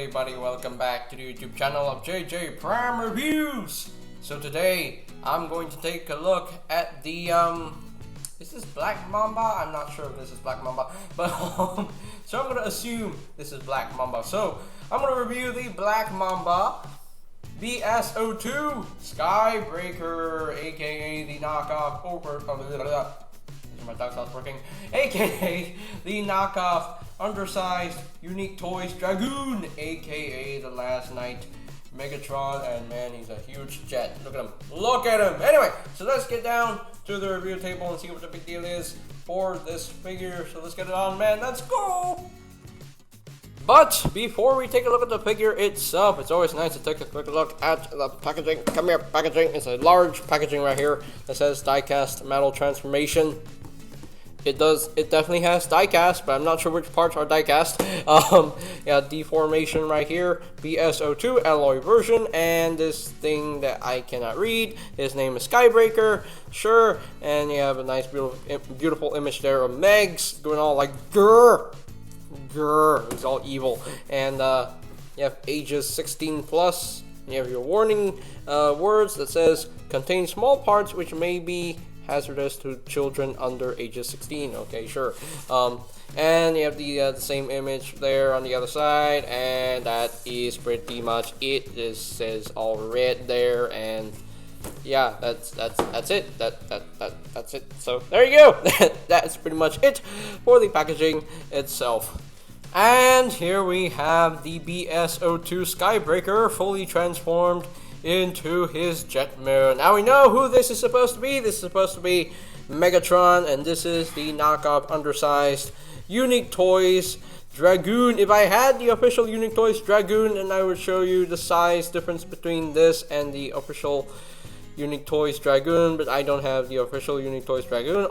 everybody, welcome back to the YouTube channel of JJ Prime Reviews. So today I'm going to take a look at the is this Black Mamba? I'm not sure if this is Black Mamba, but so I'm gonna assume this is Black Mamba. So I'm gonna review the Black Mamba BS-02 Skybreaker, aka the knockoff my dog stops working, aka the knockoff undersized Unique Toys Dragoon, aka the last night Megatron, and man, he's a huge jet. Look at him. Look at him. Anyway, so let's get down to the review table and see what the big deal is for this figure. So let's get it on, man. Let's go. But before we take a look at the figure itself, it's always nice to take a quick look at the packaging. Come here, packaging. It's a large packaging right here that says die-cast metal transformation. It definitely has die-cast, but I'm not sure which parts are die-cast. Yeah, deformation right here, BS-02 alloy version, and this thing that I cannot read, his name is Skybreaker, sure, and you have a nice, beautiful image there of Megs going all like, grrr, grrr, he's all evil, and you have ages 16 plus, you have your warning words that says, contain small parts which may be hazardous to children under ages 16. Okay, sure. And you have the same image there on the other side, and that is pretty much it. This says all red there, and yeah, that's it. That's it. So there you go. That's pretty much it for the packaging itself. And here we have the BS-02 Skybreaker fully transformed into his jet mode. Now we know who this is supposed to be. This is supposed to be Megatron, and this is the knockoff undersized Unique Toys Dragoon. If I had the official Unique Toys Dragoon, then I would show you the size difference between this and the official Unique Toys Dragoon, but I don't have the official Unique Toys Dragoon.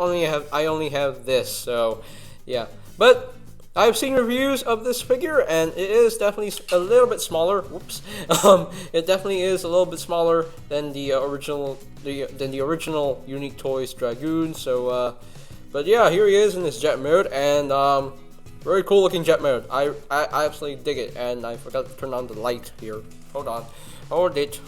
I only have this, so yeah. But I've seen reviews of this figure, and it is definitely a little bit smaller. Whoops! It definitely is a little bit smaller than the original Unique Toys Dragoon. So, but yeah, here he is in his jet mode, and very cool looking jet mode. I absolutely dig it, and I forgot to turn on the light here. Hold on, hold it.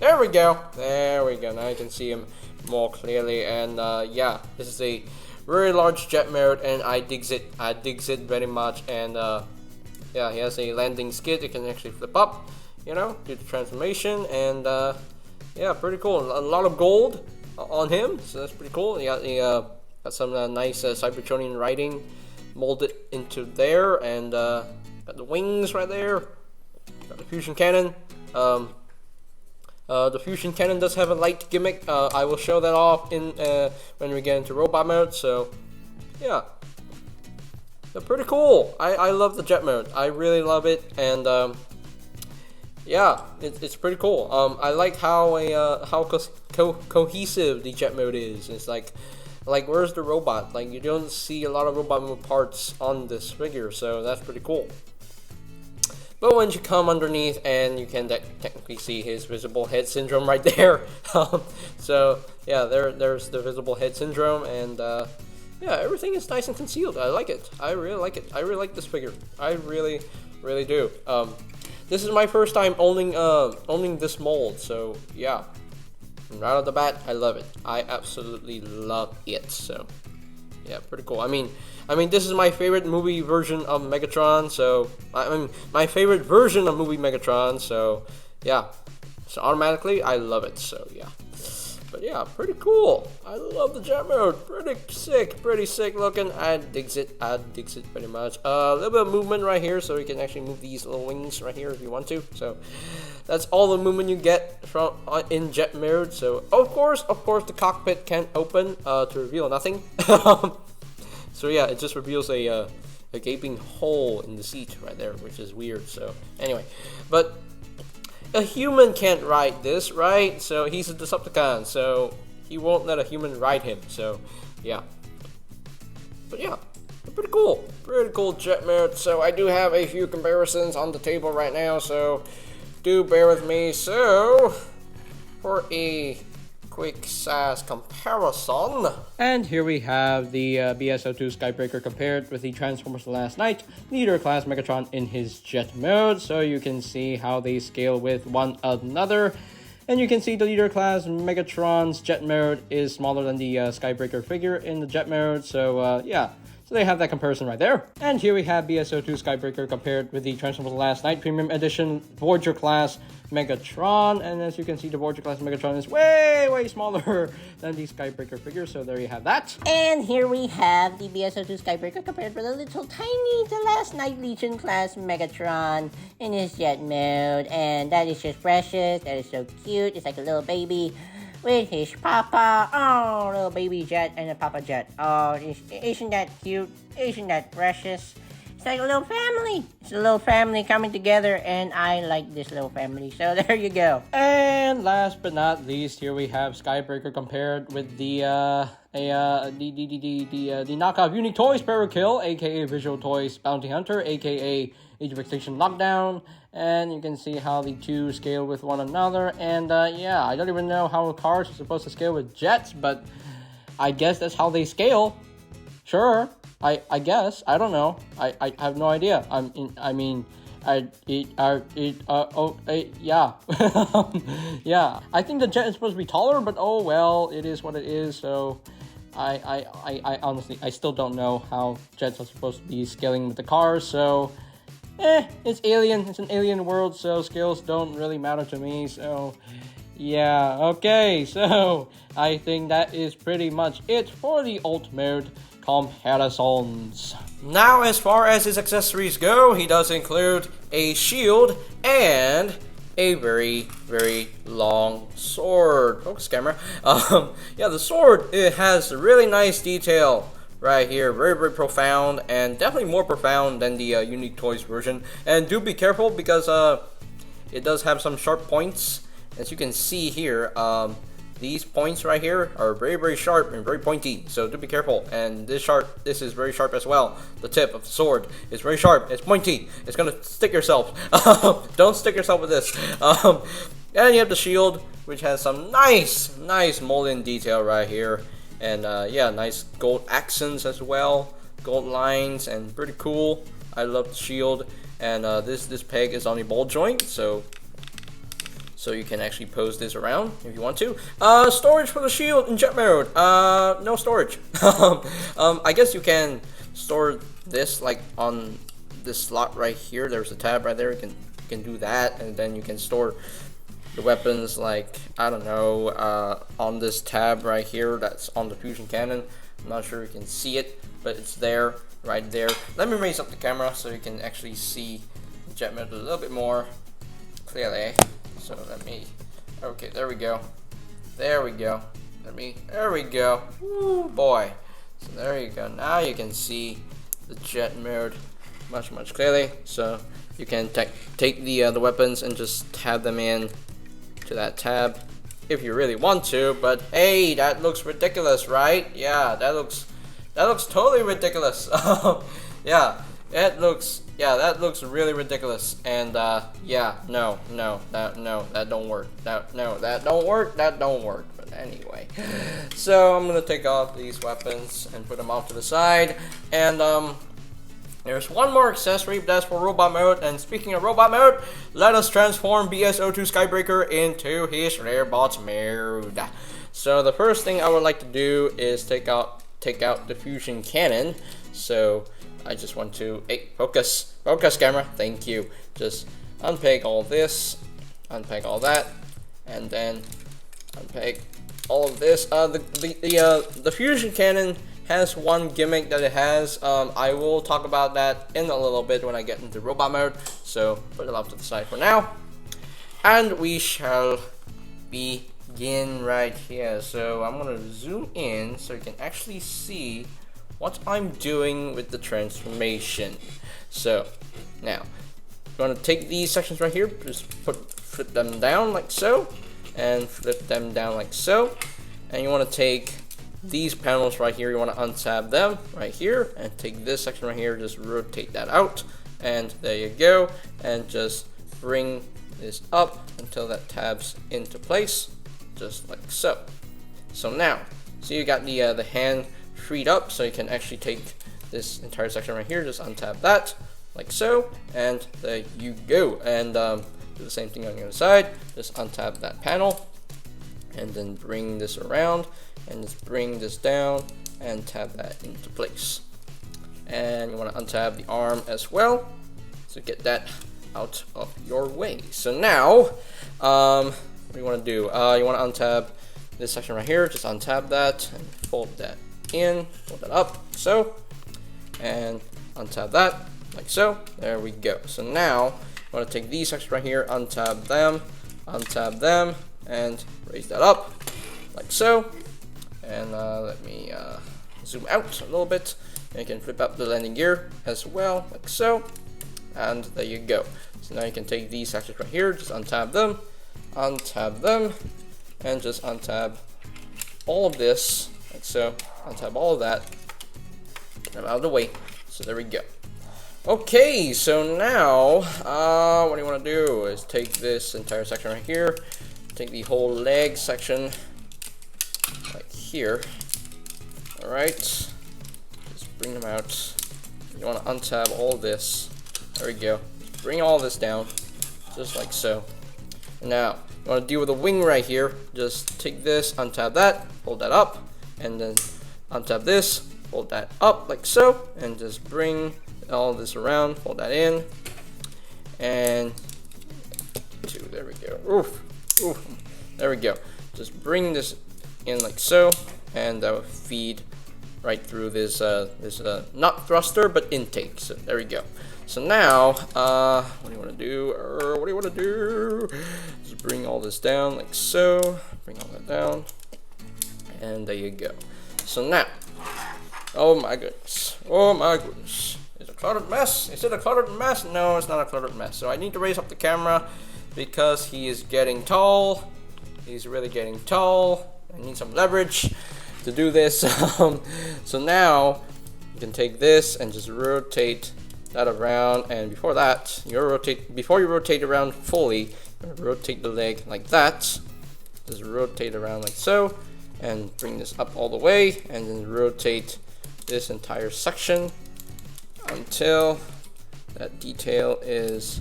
There we go. Now you can see him more clearly, and yeah, this is a very large jet mode, and I digs it very much. And yeah, he has a landing skid. It can actually flip up, you know, do the transformation, and yeah, pretty cool. A lot of gold on him, so that's pretty cool. Got some nice Cybertronian writing molded into there, and got the wings right there. Got the fusion cannon. The fusion cannon does have a light gimmick. I will show that off in when we get into robot mode. So yeah, they're pretty cool. I love the jet mode. I really love it, and yeah, it's pretty cool. I like how cohesive the jet mode is. It's like where's the robot? Like, you don't see a lot of robot mode parts on this figure, so that's pretty cool. But once you come underneath, and you can technically see his visible head syndrome right there. So yeah, there's the visible head syndrome, and yeah, everything is nice and concealed. I like it. I really like it. I really like this figure. I really do. This is my first time owning this mold, so yeah, right off the bat, I love it. I absolutely love it. So yeah, pretty cool. I mean, this is my favorite movie version of Megatron, so my favorite version of movie Megatron, so yeah. So automatically, I love it, so yeah. But yeah, pretty cool. I love the jet mode. Pretty sick looking. I digs it pretty much. A little bit of movement right here, so you can actually move these little wings right here if you want to. So that's all the movement you get from in jet mode. So of course, the cockpit can't open to reveal nothing. So yeah, it just reveals a gaping hole in the seat right there, which is weird. So anyway, but a human can't ride this, right? So he's a Decepticon, so he won't let a human ride him. So yeah, but yeah, pretty cool jet mode. So I do have a few comparisons on the table right now, so do bear with me. So for a quick SAS comparison. And here we have the BS-02 Skybreaker compared with the Transformers Last Night Leader Class Megatron in his jet mode, so you can see how they scale with one another. And you can see the Leader Class Megatron's jet mode is smaller than the Skybreaker figure in the jet mode, so yeah. So they have that comparison right there. And here we have BS-02 Skybreaker compared with the Transformers Last Night Premium Edition Voyager Class Megatron. And as you can see, the Voyager Class Megatron is way smaller than the Skybreaker figure. So there you have that. And here we have the BS-02 Skybreaker compared with a little tiny The Last Night Legion Class Megatron in his jet mode. And that is just precious. That is so cute. It's like a little baby with his papa. Oh, little baby jet and a papa jet. Oh, isn't that cute? Isn't that precious? It's like a little family. It's a little family coming together, and I like this little family. So there you go. And last but not least, here we have Skybreaker compared with the knockoff Unique Toys Parakill, aka Visual Toys Bounty Hunter, aka Age of Extinction Lockdown. And you can see how the two scale with one another. And yeah, I don't even know how cars are supposed to scale with jets, but I guess that's how they scale. Sure, I guess. I don't know. I have no idea. Yeah. Yeah. I think the jet is supposed to be taller, but oh well, it is what it is. So I honestly, I still don't know how jets are supposed to be scaling with the cars. So it's alien. It's an alien world, so scales don't really matter to me. So yeah, okay. So I think that is pretty much it for the alt mode comparisons. Now, as far as his accessories go, he does include a shield and a very long sword. Focus camera. Yeah, the sword, it has a really nice detail right here, very profound, and definitely more profound than the Unique Toys version. And do be careful because it does have some sharp points. As you can see here, these points right here are very sharp and very pointy, so do be careful. And this is very sharp as well. The tip of the sword is very sharp, it's pointy, it's gonna stick yourself. Don't stick yourself with this. And you have the shield, which has some nice molding detail right here. And yeah, nice gold accents as well, gold lines, and pretty cool. I love the shield. And this peg is on a ball joint, so you can actually pose this around if you want to. Storage for the shield in jet mode. No storage. I guess you can store this like on this slot right here. There's a tab right there. You can do that, and then you can store the weapons, like, I don't know, on this tab right here that's on the fusion cannon. I'm not sure you can see it, but it's there, right there. Let me raise up the camera so you can actually see the jet mode a little bit more clearly. So okay, there we go. There we go. Woo, boy. So there you go. Now you can see the jet mode much clearly. So you can take the weapons and just tab them in to that tab if you really want to, but hey, that looks ridiculous, right? Yeah, that looks totally ridiculous. Yeah, that looks really ridiculous. And yeah, no, that don't work. That don't work. But anyway, so I'm gonna take off these weapons and put them off to the side. And there's one more accessory, but that's for robot mode. And speaking of robot mode, let us transform BS-02 Skybreaker into his rare bots mode. So the first thing I would like to do is take out the fusion cannon. So I just want to focus camera. Thank you. Just unpeg all this, unpeg all that, and then unpeg all of this. The fusion cannon has one gimmick that it has. I will talk about that in a little bit when I get into robot mode, so put it off to the side for now. And we shall begin right here. So I'm gonna zoom in so you can actually see what I'm doing with the transformation. So now I'm gonna take these sections right here, just flip them down like so, and flip them down like so. And you want to take these panels right here, you want to untab them right here, and take this section right here, just rotate that out, and there you go. And just bring this up until that tabs into place, just like so. So now, so you got the hand freed up, so you can actually take this entire section right here, just untap that, like so, and there you go. And do the same thing on the other side, just untap that panel, and then bring this around, and just bring this down, and tap that into place. And you want to untap the arm as well, so get that out of your way. So now, what do you want to do? You want to untap this section right here, just untap that, and fold that in, fold that up, so, and untap that, like so, there we go. So now, I want to take these sections right here, untap them, and raise that up, like so. And let me zoom out a little bit, and you can flip up the landing gear as well, like so. And there you go. So now you can take these sections right here, just untap them, and just untap all of this, like so. Untap all of that, get them out of the way. So there we go. Okay, so now, what do you want to do is take this entire section right here, take the whole leg section right here, alright, just bring them out. You want to untap all this, there we go, just bring all this down, just like so. Now, you want to deal with the wing right here, just take this, untap that, hold that up, and then untap this, hold that up like so, and just bring all this around, fold that in, and there we go. Oof, there we go. Just bring this in like so, and that will feed right through this not thruster but intake. So there we go. So now, what do you want to do? Just bring all this down like so. Bring all that down, and there you go. So now, oh my goodness. It's a cluttered mess. Is it a cluttered mess? No, it's not a cluttered mess. So I need to raise up the camera because he is getting tall. He's really getting tall. I need some leverage to do this. So now you can take this and just rotate that around. And before that, before you rotate around fully, you're gonna rotate the leg like that. Just rotate around like so, and bring this up all the way, and then rotate this entire section until that detail is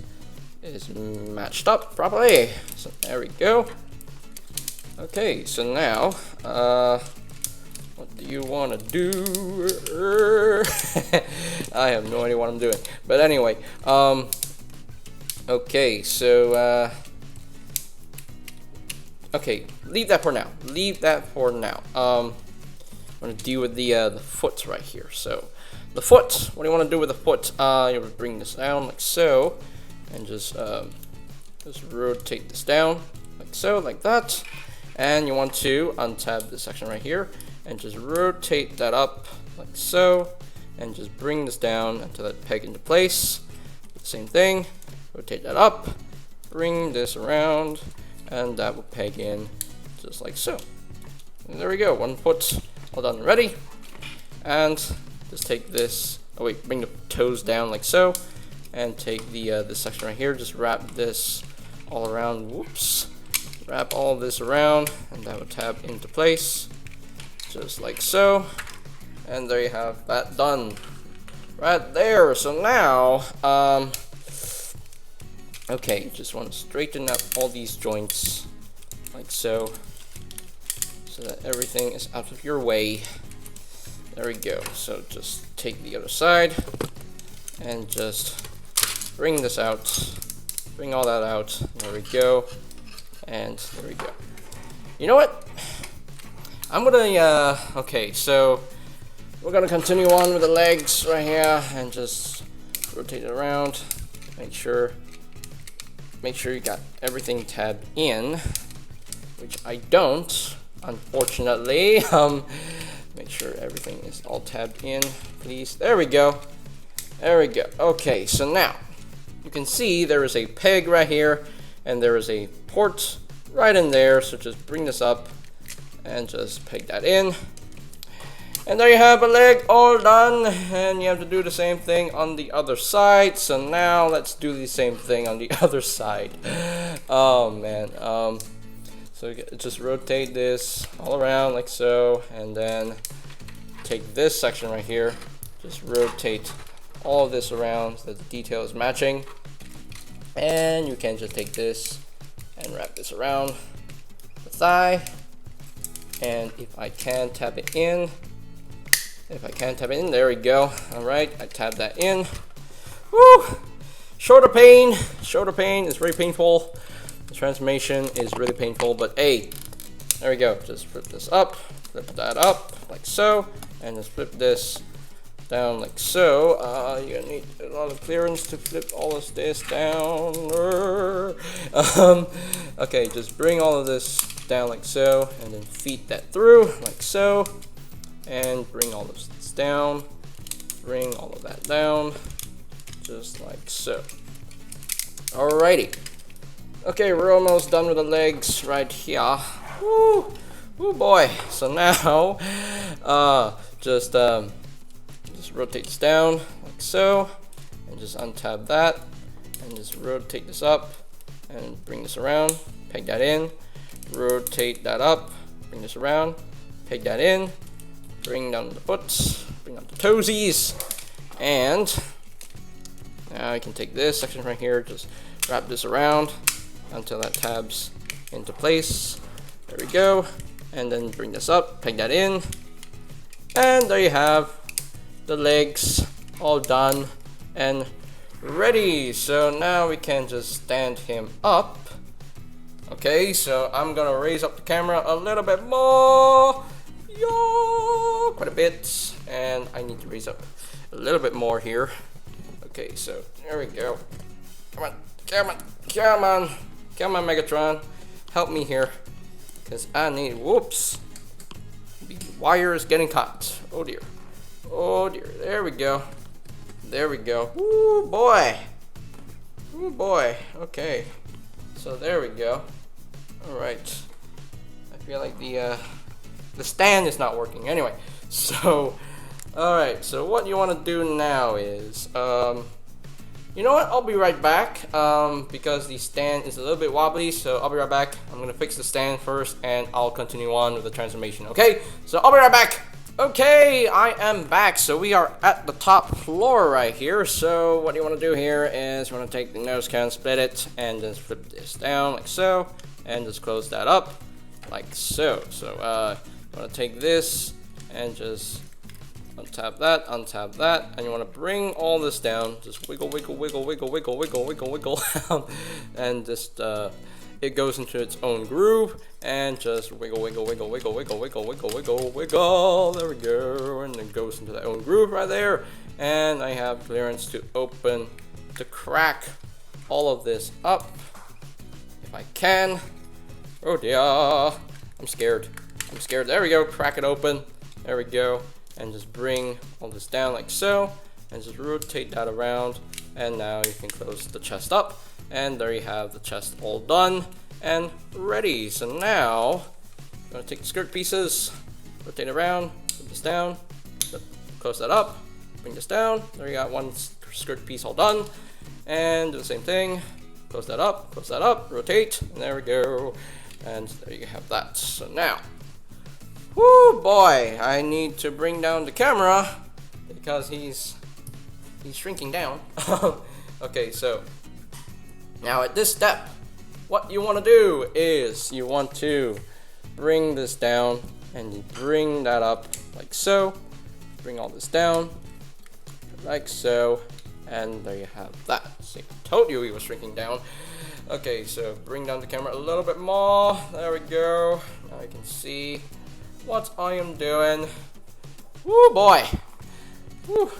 matched up properly. So there we go. Okay, so now what do you want to do? I have no idea what I'm doing, but anyway, okay, so okay, leave that for now. I'm gonna deal with the foot right here. So the foot, what do you want to do with the foot? You would bring this down like so, and just rotate this down like so, like that. And you want to untab this section right here and just rotate that up like so, and just bring this down until that peg into place. Same thing, rotate that up, bring this around, and that will peg in just like so. And there we go, one foot all done and ready. And just take this, bring the toes down like so, and take this section right here, just wrap this all around, wrap all this around, and that will tab into place, just like so. And there you have that done, right there. So now, okay, just want to straighten up all these joints, like so, so that everything is out of your way. There we go. So just take the other side and just bring this out, bring all that out. There we go, and there we go. You know what? I'm gonna okay, so we're gonna continue on with the legs right here and just rotate it around. Make sure you got everything tabbed in, which I don't, unfortunately. Make sure everything is all tabbed in, please. There we go. There we go. Okay, so now you can see there is a peg right here, and there is a port right in there. So just bring this up and just peg that in. And there you have a leg all done, and you have to do the same thing on the other side. So now let's do the same thing on the other side. Oh man. So just rotate this all around like so, and then take this section right here, just rotate all of this around so that the detail is matching. And you can just take this and wrap this around the thigh. And if I can tap it in, there we go. All right, I tap that in. Woo! Shoulder pain is very painful. The transformation is really painful, but hey, there we go. Just flip this up, flip that up like so, and just flip this down like so. You're gonna need a lot of clearance to flip all of this down. Okay, just bring all of this down like so, and then feed that through like so, and bring all of this down, bring all of that down, just like so. Alrighty. Okay, we're almost done with the legs right here. Woo! Woo boy. So now, just rotate this down like so, and just untab that, and just rotate this up, and bring this around, peg that in, rotate that up, bring this around, peg that in, bring down the foots, bring down the toesies, and now I can take this section right here, just wrap this around until that tabs into place. There we go. And then bring this up, peg that in, and there you have the legs all done and ready. So now we can just stand him up. Okay, so I'm gonna raise up the camera a little bit more. Yo, quite a bit, and I need to raise up a little bit more here. Okay, so there we go. Come on, Megatron, help me here, because I need, whoops, the wire is getting caught. Oh dear, there we go, woo boy, okay, so there we go. All right, I feel like the stand is not working anyway, so all right, so what you want to do now is you know what, I'll be right back, because the stand is a little bit wobbly, so I'll be right back. I'm gonna fix the stand first, and I'll continue on with the transformation, okay? So I'll be right back. Okay, I am back. So we are at the top floor right here. So what you wanna do here is you wanna take the nose cone, split it, and just flip this down like so, and just close that up like so. So you wanna take this and just untap that, and you want to bring all this down. Just wiggle, and just it goes into its own groove, and just wiggle. There we go, and it goes into that own groove right there. And I have clearance to crack all of this up if I can. Oh dear, I'm scared. There we go, crack it open. There we go. And just bring all this down like so, and just rotate that around, and now you can close the chest up, and there you have the chest all done and ready. So now I'm gonna take the skirt pieces, rotate around, put this down, close that up, bring this down. There you got one skirt piece all done, and do the same thing, close that up, rotate, and there we go, and there you have that. So now, whoo boy, I need to bring down the camera because he's shrinking down. Okay, so now at this step, what you want to do is you want to bring this down and you bring that up like so. Bring all this down like so, and there you have that. See, I told you he was shrinking down. Okay, so bring down the camera a little bit more. There we go. Now you can see what I am doing. Woo boy. Woo.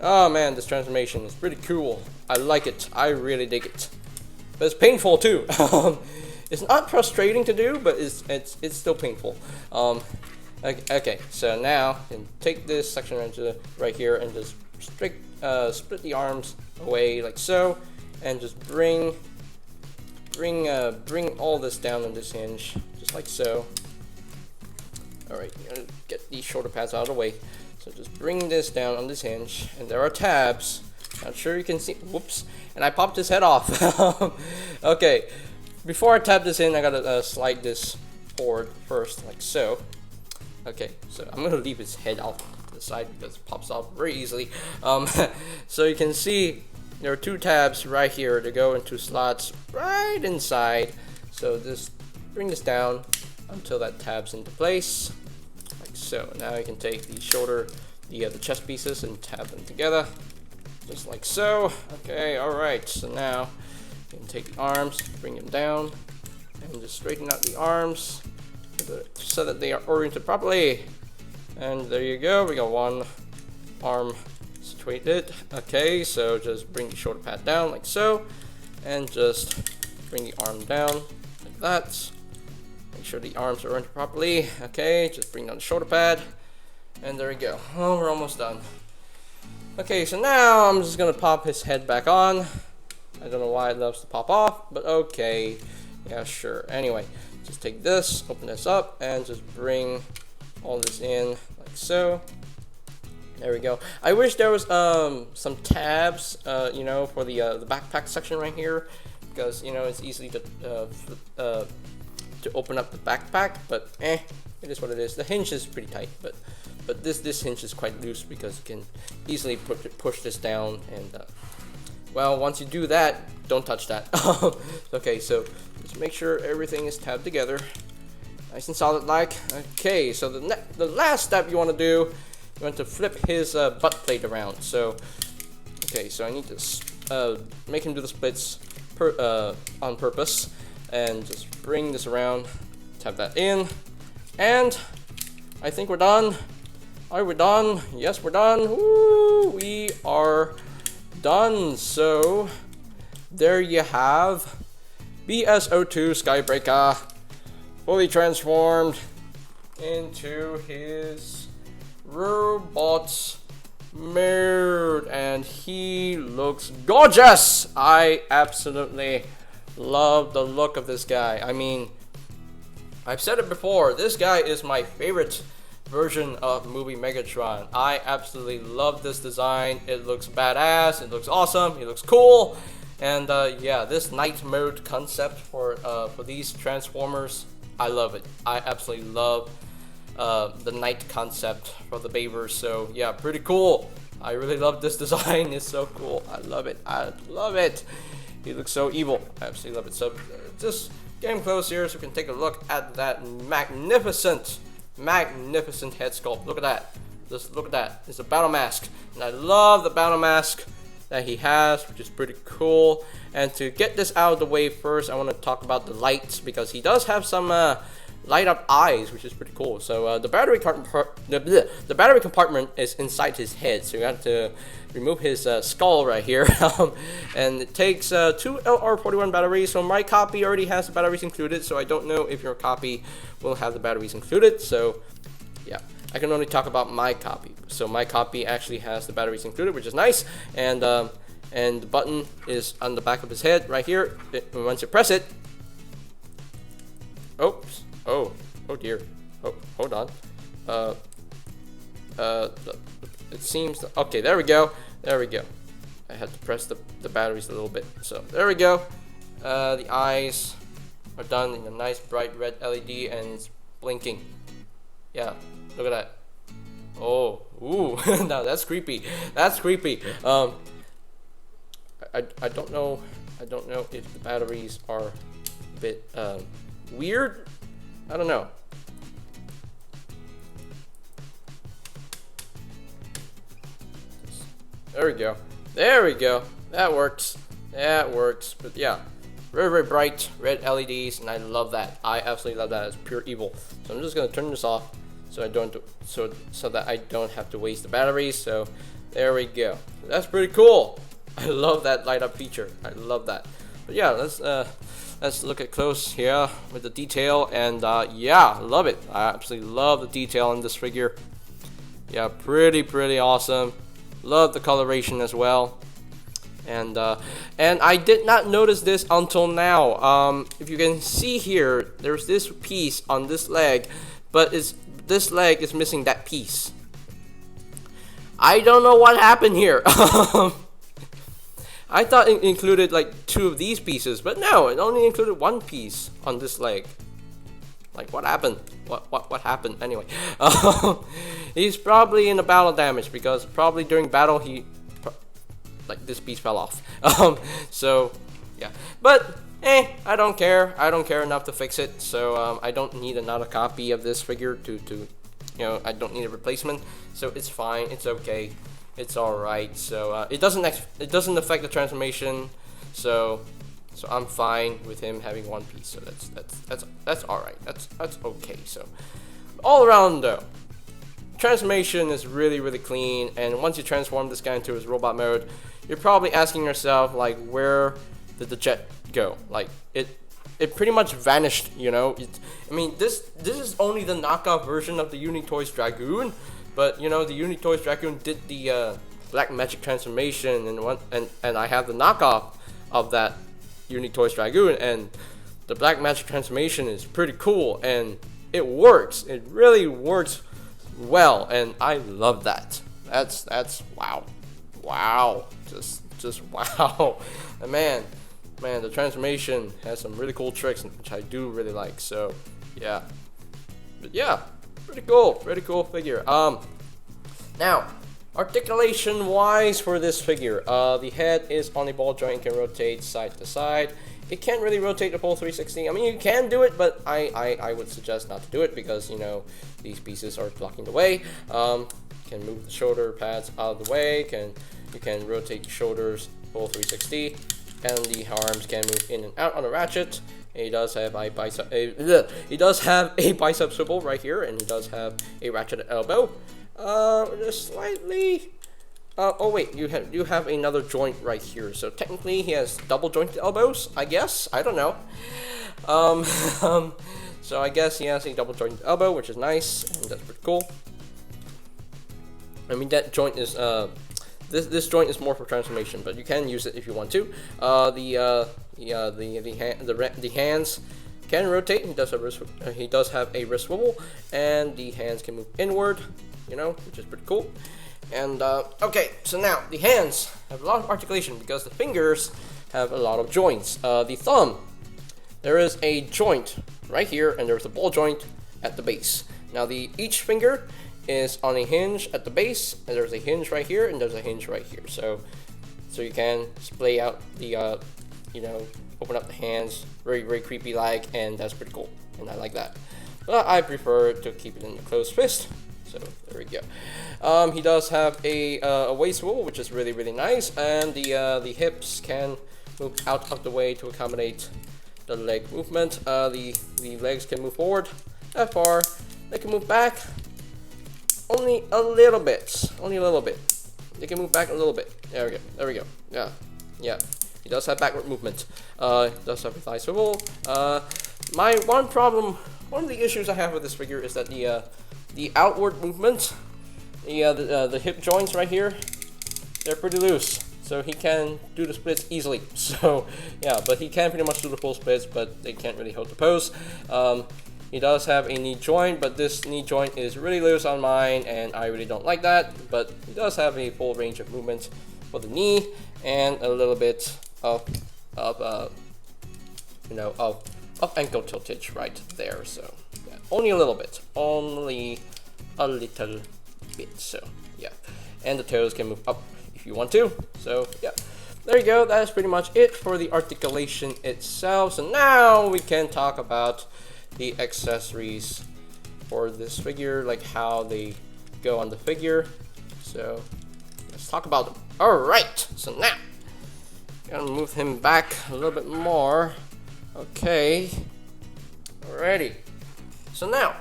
Oh man, this transformation is pretty cool. I like it. I really dig it. But it's painful too. It's not frustrating to do, but it's still painful. Okay, so now you can take this section right here and just split the arms away like so, and just bring all this down on this hinge, just like so. Alright, get these shoulder pads out of the way. So just bring this down on this hinge, and there are tabs. Not sure you can see, whoops, and I popped his head off. Okay, before I tap this in, I gotta slide this forward first, like so. Okay, so I'm gonna leave his head out to the side because it pops off very easily. So you can see there are 2 tabs right here to go into slots right inside. So just bring this down until that tabs into place, like so. Now you can take the shoulder, the chest pieces, and tab them together, just like so. Okay, all right. So now you can take the arms, bring them down, and just straighten out the arms so that they are oriented properly. And there you go. We got one arm situated. Okay, so just bring the shoulder pad down like so, and just bring the arm down like that. Make sure the arms are oriented properly. Okay, just bring down the shoulder pad, and there we go. Oh, we're almost done. Okay, so now I'm just gonna pop his head back on. I don't know why it loves to pop off, but okay. Yeah, sure. Anyway, just take this, open this up, and just bring all this in like so. There we go. I wish there was some tabs, you know, for the backpack section right here, because you know it's easy to open up the backpack. But it is what it is. The hinge is pretty tight, but this hinge is quite loose because you can easily push this down. And well, once you do that, don't touch that. Okay, so just make sure everything is tabbed together, nice and solid like. Okay, so the last step you want to do, you want to flip his butt plate around. So okay, so I need to make him do the splits on purpose, and just bring this around, tap that in, and I think we're done. Are we done? Yes, we're done. Woo, we are done. So there you have BS-02 Skybreaker fully transformed into his robot mode, and he looks gorgeous. I absolutely love the look of this guy. I mean, I've said it before, this guy is my favorite version of movie Megatron. I absolutely love this design. It looks badass, it looks awesome, it looks cool. And yeah, this night mode concept for these Transformers, I love it. I absolutely love the night concept for the Bavers. So yeah, pretty cool. I really love this design. It's so cool. I love it. I love it. He looks so evil. I absolutely love it. So just get him close here so we can take a look at that magnificent head sculpt. Look at that. Just look at that. It's a battle mask, and I love the battle mask that he has, which is pretty cool. And to get this out of the way first, I want to talk about the lights, because he does have some light up eyes, which is pretty cool. So the battery compartment is inside his head, so you have to remove his skull right here. And it takes 2 LR41 batteries. So my copy already has the batteries included, so I don't know if your copy will have the batteries included. So yeah, I can only talk about my copy. So my copy actually has the batteries included, which is nice. And the button is on the back of his head right here. Once you press it, oops, oh dear, oh, hold on. It seems to, okay, there we go. I had to press the batteries a little bit. So there we go. The eyes are done in a nice bright red LED, and it's blinking. Yeah, look at that. Oh, ooh, now that's creepy. That's creepy. I don't know if the batteries are a bit weird. I don't know. There we go. There we go. That works. That works. But yeah, very, very bright red LEDs, and I love that. I absolutely love that. It's pure evil. So I'm just gonna turn this off so I don't so that I don't have to waste the batteries. So there we go. That's pretty cool. I love that light up feature. I love that. But yeah, let's look at close here with the detail, and yeah, I love it. I absolutely love the detail in this figure. Yeah, pretty awesome. Love the coloration as well. And I did not notice this until now. If you can see here, there's this piece on this leg, but this leg is missing that piece. I don't know what happened here. I thought it included like 2 of these pieces, but no, it only included 1 piece on this leg. Like, what happened? What happened? Anyway, he's probably in the battle damage because probably during battle like this piece fell off. So yeah, but I don't care. I don't care enough to fix it. So I don't need another copy of this figure to I don't need a replacement. So it's fine. It's okay. It's all right. So it doesn't affect the transformation. So I'm fine with him having 1 piece. So that's all right. That's okay. So all around though, transformation is really clean. And once you transform this guy into his robot mode, you're probably asking yourself like, where did the jet go? Like it pretty much vanished. I mean, this is only the knockoff version of the Unique Toys Dragoon, but the Unique Toys Dragoon did the black magic transformation, and I have the knockoff of that Unique Toys Dragoon, and the black magic transformation is pretty cool, and it works. It really works well, and I love that. That's wow, just wow. And man, the transformation has some really cool tricks, which I do really like. So yeah, but yeah, pretty cool figure. Now, articulation wise for this figure, the head is on a ball joint, can rotate side to side. It can't really rotate the full 360. I mean, you can do it, but I would suggest not to do it because these pieces are blocking the way. Can move the shoulder pads out of the way. You can rotate the shoulders full 360, and the arms can move in and out on the ratchet. And he does have a bicep. He does have a bicep swivel right here, and he does have a ratchet elbow. Just slightly. Oh wait, you have another joint right here. So technically, he has double jointed elbows. I guess I don't know. So I guess he has a double jointed elbow, which is nice, and that's pretty cool. I mean, that joint is this joint is more for transformation, but you can use it if you want to. The hands can rotate. He does have a wrist swivel, and the hands can move inward, which is pretty cool. And okay, so now the hands have a lot of articulation because the fingers have a lot of joints. The thumb, there is a joint right here, and there's a ball joint at the base. Now each finger is on a hinge at the base, and there's a hinge right here, and there's a hinge right here. So you can splay out the open up the hands, very creepy like, and that's pretty cool, and I like that. But I prefer to keep it in a closed fist. So there we go. He does have a waist swivel, which is really nice, and the hips can move out of the way to accommodate the leg movement. The legs can move forward that far. They can move back only a little bit. They can move back a little bit. There we go. Yeah. He does have backward movement. He does have a thigh swivel. One of the issues I have with this figure is that the outward movement, the hip joints right here, they're pretty loose. So he can do the splits easily. So yeah, but he can pretty much do the full splits, but they can't really hold the pose. He does have a knee joint, but this knee joint is really loose on mine, and I really don't like that. But he does have a full range of movement for the knee, and a little bit of ankle tiltage right there. So yeah, only a little bit, So yeah, and the toes can move up if you want to. So yeah, there you go. That is pretty much it for the articulation itself. So now we can talk about the accessories for this figure, like how they go on the figure. So let's talk about them. Alright, so now gonna move him back a little bit more. Okay, alrighty. So now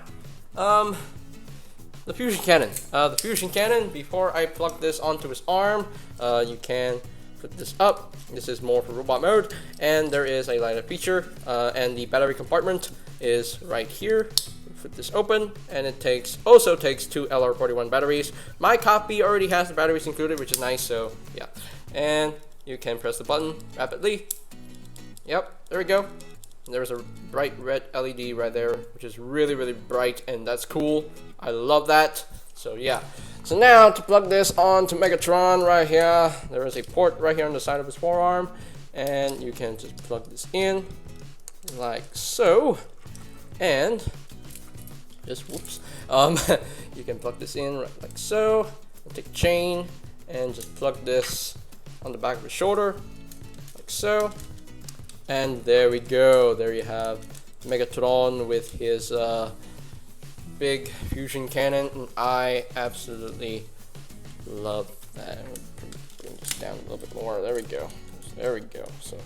the fusion cannon. The fusion cannon, before I plug this onto his arm, you can put this up. This is more for robot mode, and there is a lighter feature, and the battery compartment is right here. Put this open, and it also takes 2 LR41 batteries. My copy already has the batteries included, which is nice. So yeah, and you can press the button rapidly. Yep, there we go. And there's a bright red LED right there, which is really bright, and that's cool. I love that. So yeah, So now to plug this onto Megatron right here, there is a port right here on the side of his forearm, and you can just plug this in like so, and just whoops, you can plug this in right like so. Take a chain and just plug this on the back of his shoulder like so, and there we go. There you have Megatron with his big fusion cannon, and I absolutely love that. Bring this down a little bit more. There we go. There we go. So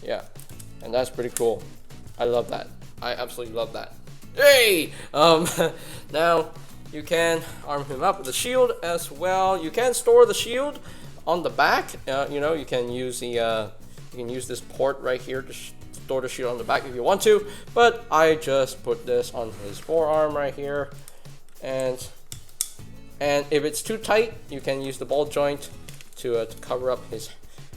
yeah, and that's pretty cool. I love that. I absolutely love that. Hey! Now you can arm him up with a shield as well. You can store the shield on the back. You know, you can use the this port right here to store the shield on the back if you want to. But I just put this on his forearm right here, and if it's too tight, you can use the ball joint to cover up his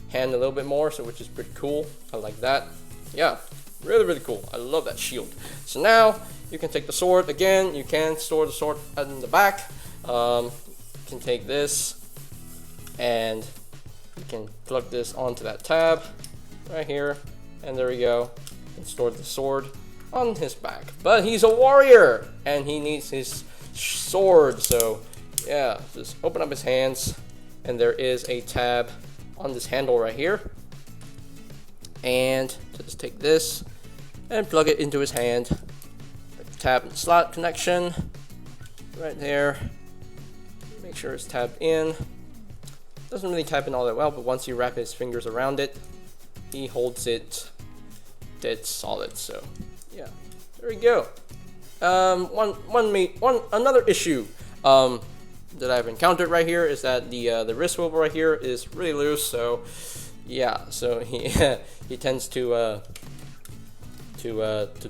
hand a little bit more. So which is pretty cool. I like that. Yeah. Really cool. I love that shield. So now you can take the sword again. You can store the sword in the back. You can take this and you can plug this onto that tab right here, and there we go. You can store the sword on his back. But he's a warrior and he needs his sword. So yeah, just open up his hands, and there is a tab on this handle right here. And just take this and plug it into his hand. Tab and slot connection right there. Make sure it's tabbed in. Doesn't really tap in all that well, but once you wrap his fingers around it, he holds it dead solid. So yeah, there we go. Another issue that I've encountered right here is that the wrist swivel right here is really loose. So yeah, so he tends to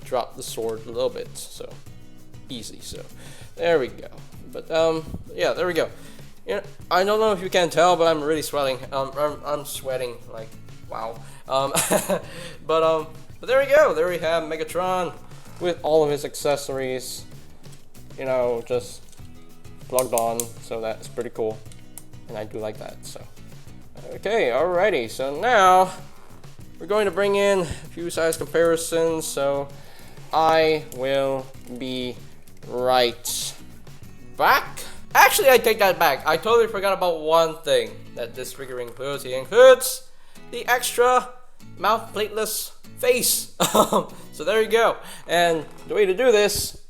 drop the sword a little bit, so easy. So there we go. But yeah, there we go. You know, I don't know if you can tell, but I'm really sweating. I'm sweating like wow. But there we go. There we have Megatron with all of his accessories, you know, just plugged on. So that's pretty cool, and I do like that. So okay, alrighty. So now we're going to bring in a few size comparisons, so I will be right back. Actually, I take that back. I totally forgot about one thing that this figure includes. It includes the extra mouth plateless face. So there you go. And the way to do this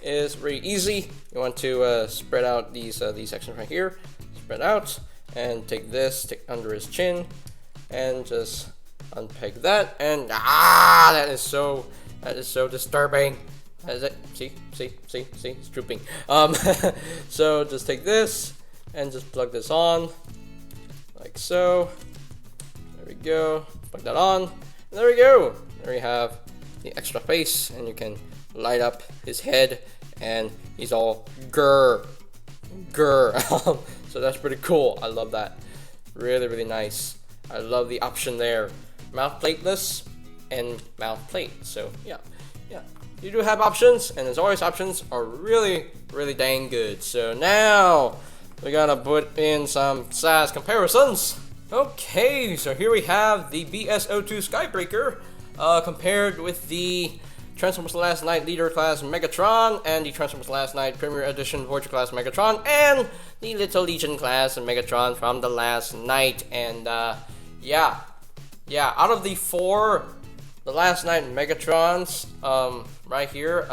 is very easy. You want to spread out these sections right here. Spread out and take this, stick under his chin, and just unpeg that, and that is so disturbing. Is it? See, it's drooping. So just take this and just plug this on, like so. There we go. Plug that on. And there we go. There you have the extra face, and you can light up his head, and he's all grr. So that's pretty cool. I love that. Really nice. I love the option there. Mouth plateless and mouth plate. So yeah, you do have options, and as always, options are really dang good. So now we gotta put in some size comparisons. Okay, so here we have the BS-02 Skybreaker compared with the Transformers Last Night Leader Class Megatron, and the Transformers Last Night Premier Edition Voyager Class Megatron, and the Little Legion Class Megatron from the last night. And yeah, out of the 4 the Last Night Megatrons right here,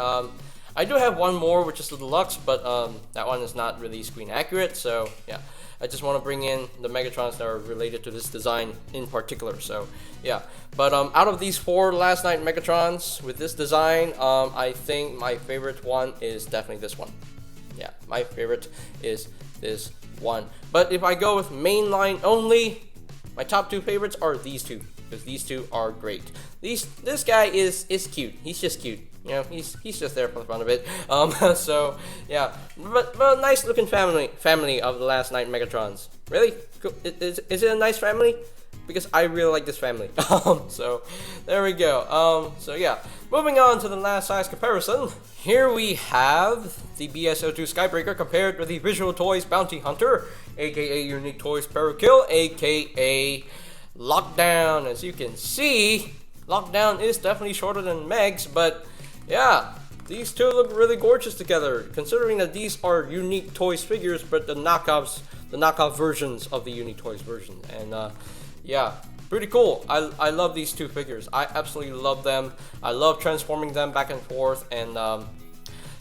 I do have one more, which is the Deluxe, but that one is not really screen accurate. So yeah, I just want to bring in the Megatrons that are related to this design in particular. So yeah, but out of these 4 Last Night Megatrons with this design, I think my favorite one is definitely this one. Yeah, my favorite is this one. But if I go with mainline only, my top 2 favorites are these 2, because these 2 are great. This guy is cute. He's just cute. You know, he's just there for the fun of it. So yeah, but nice looking family of the Last Night Megatrons. Really? Cool. Is it a nice family? because I really like this family. So there we go. So yeah, moving on to the last size comparison. Here we have the BS-02 Skybreaker compared with the Visual Toys Bounty Hunter, aka Unique Toys Parakill, aka Lockdown. As you can see, Lockdown is definitely shorter than Meg's, but yeah, these two look really gorgeous together, considering that these are Unique Toys figures, but the knockoff versions of the Unique Toys version. And yeah, pretty cool. I love these two figures. I absolutely love them. I love transforming them back and forth, and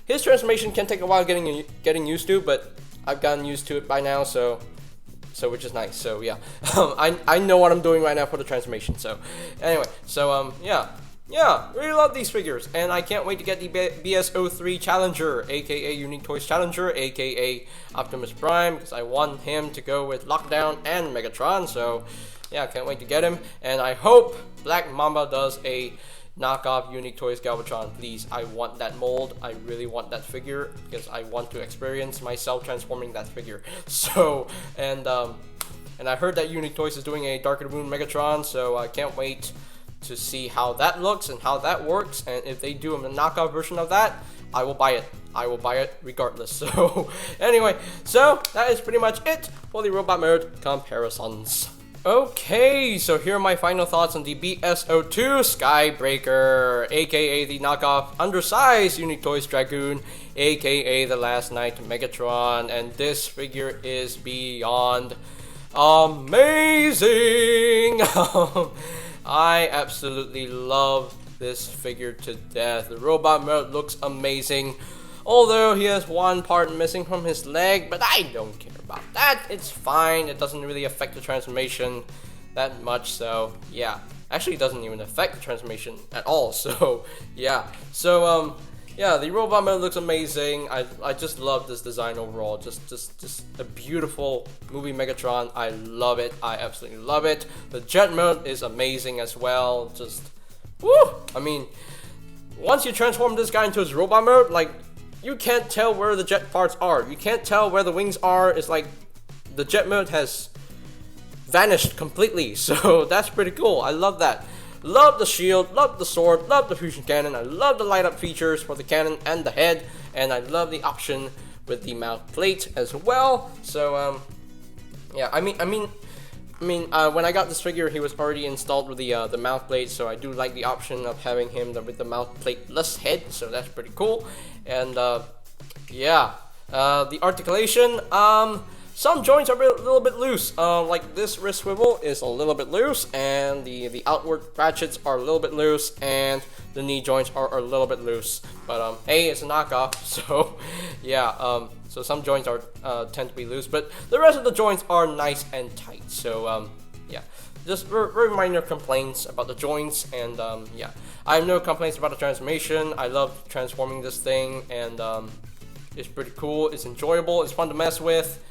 his transformation can take a while getting used to, but I've gotten used to it by now, so which is nice. So yeah, I know what I'm doing right now for the transformation. So anyway, so yeah, really love these figures, and I can't wait to get the BS-03 Challenger, aka Unique Toys Challenger, aka Optimus Prime, because I want him to go with Lockdown and Megatron. So yeah, I can't wait to get him, and I hope Black Mamba does a knockoff Unique Toys Galvatron. Please, I want that mold. I really want that figure because I want to experience myself transforming that figure. So and I heard that Unique Toys is doing a Darker Moon Megatron, so I can't wait to see how that looks and how that works, and if they do a knockoff version of that, I will buy it. I will buy it regardless. So anyway, so that is pretty much it for the robot mode comparisons. Okay, so here are my final thoughts on the BS-02 Skybreaker, aka the knockoff undersized Unique Toys Dragoon, aka the Last Night Megatron, and this figure is beyond amazing. I absolutely love this figure to death. The robot mode looks amazing, although he has one part missing from his leg, but I don't care about that. It's fine. It doesn't really affect the transformation that much, so yeah. Actually, it doesn't even affect the transformation at all, so yeah. So yeah, the robot mode looks amazing. I just love this design overall. Just a beautiful movie Megatron. I love it. I absolutely love it. The jet mode is amazing as well. Just woo! I mean, once you transform this guy into his robot mode, like, you can't tell where the jet parts are. You can't tell where the wings are. It's like the jet mode has vanished completely. So that's pretty cool. I love that. Love the shield, love the sword, love the fusion cannon. I love the light up features for the cannon and the head, and I love the option with the mouth plate as well. So yeah, I mean, when I got this figure, he was already installed with the mouth plate, so I do like the option of having him with the mouth plateless head. So that's pretty cool. And yeah, the articulation. Some joints are a little bit loose, like this wrist swivel is a little bit loose, and the outward ratchets are a little bit loose, and the knee joints are a little bit loose. But hey, it's a knockoff, so yeah. So some joints are tend to be loose, but the rest of the joints are nice and tight. So yeah, just very minor complaints about the joints, and yeah, I have no complaints about the transformation. I love transforming this thing, and it's pretty cool. It's enjoyable. It's fun to mess with.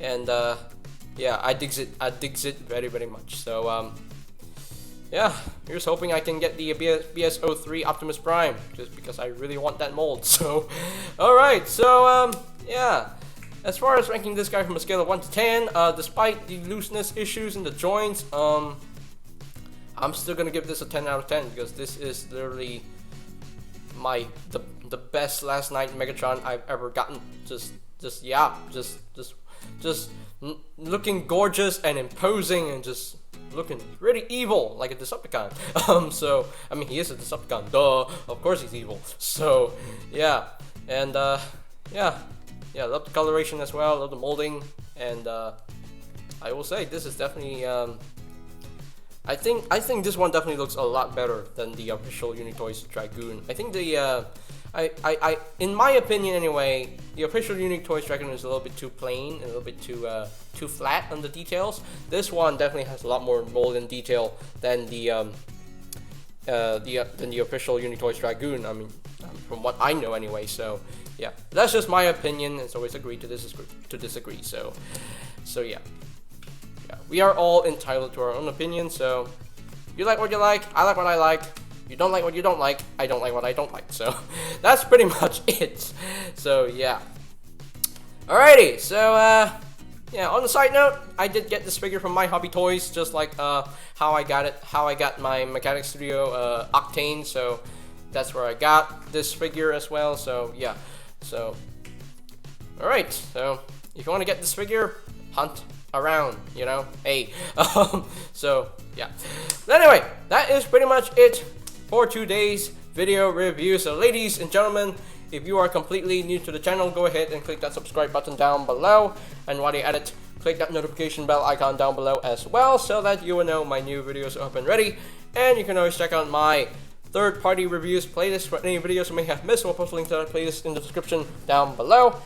And yeah, I digs it very, very much. So yeah, here's hoping I can get the BS-03 Optimus Prime, just because I really want that mold. So alright, so yeah, as far as ranking this guy from a scale of 1 to 10, despite the looseness issues in the joints, I'm still gonna give this a 10 out of 10, because this is literally the best Last Night Megatron I've ever gotten. Just looking gorgeous and imposing, and just looking pretty evil, like a Decepticon. So I mean, he is a Decepticon, duh. Of course he's evil. So yeah, and yeah, love the coloration as well. Love the molding, and I will say this is definitely I think this one definitely looks a lot better than the official Unique Toys Dragoon. I think the I in my opinion anyway, the official Unique Toys Dragoon is a little bit too plain and a little bit too flat on the details. This one definitely has a lot more mold and detail than the official Unique Toys Dragoon. I mean, from what I know anyway. So yeah, that's just my opinion. It's always agree to disagree. So yeah, we are all entitled to our own opinion. So you like what you like, I like what I like. You don't like what you don't like, I don't like what I don't like. So that's pretty much it. So yeah. Alrighty, so yeah, on the side note, I did get this figure from My Hobby Toys, just like how I got my Mechanic Studio Octane, so that's where I got this figure as well, so yeah. So, alright, so if you want to get this figure, hunt around, you know, hey. So, yeah. But anyway, that is pretty much it for today's video review. So, ladies and gentlemen, if you are completely new to the channel, go ahead and click that subscribe button down below. And while you're at it, click that notification bell icon down below as well, so that you will know my new videos are up and ready. And you can always check out my third-party reviews playlist for any videos you may have missed. We'll post a link to that playlist in the description down below.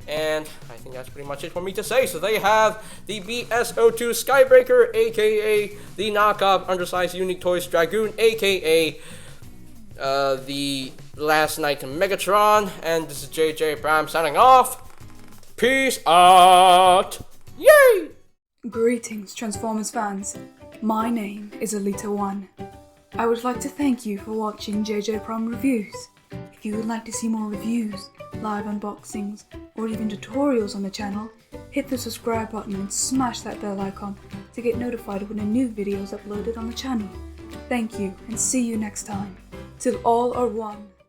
And I think that's pretty much it for me to say. So there you have the BS-02 Skybreaker, aka the knockoff undersized Unique Toys Dragoon, aka the Last Night Megatron. And this is JJ Bram signing off. Peace out! Yay! Greetings, Transformers fans. My name is Alita1. I would like to thank you for watching JJ Prom Reviews. If you would like to see more reviews, live unboxings, or even tutorials on the channel, hit the subscribe button and smash that bell icon to get notified when a new video is uploaded on the channel. Thank you, and see you next time. Till all are one.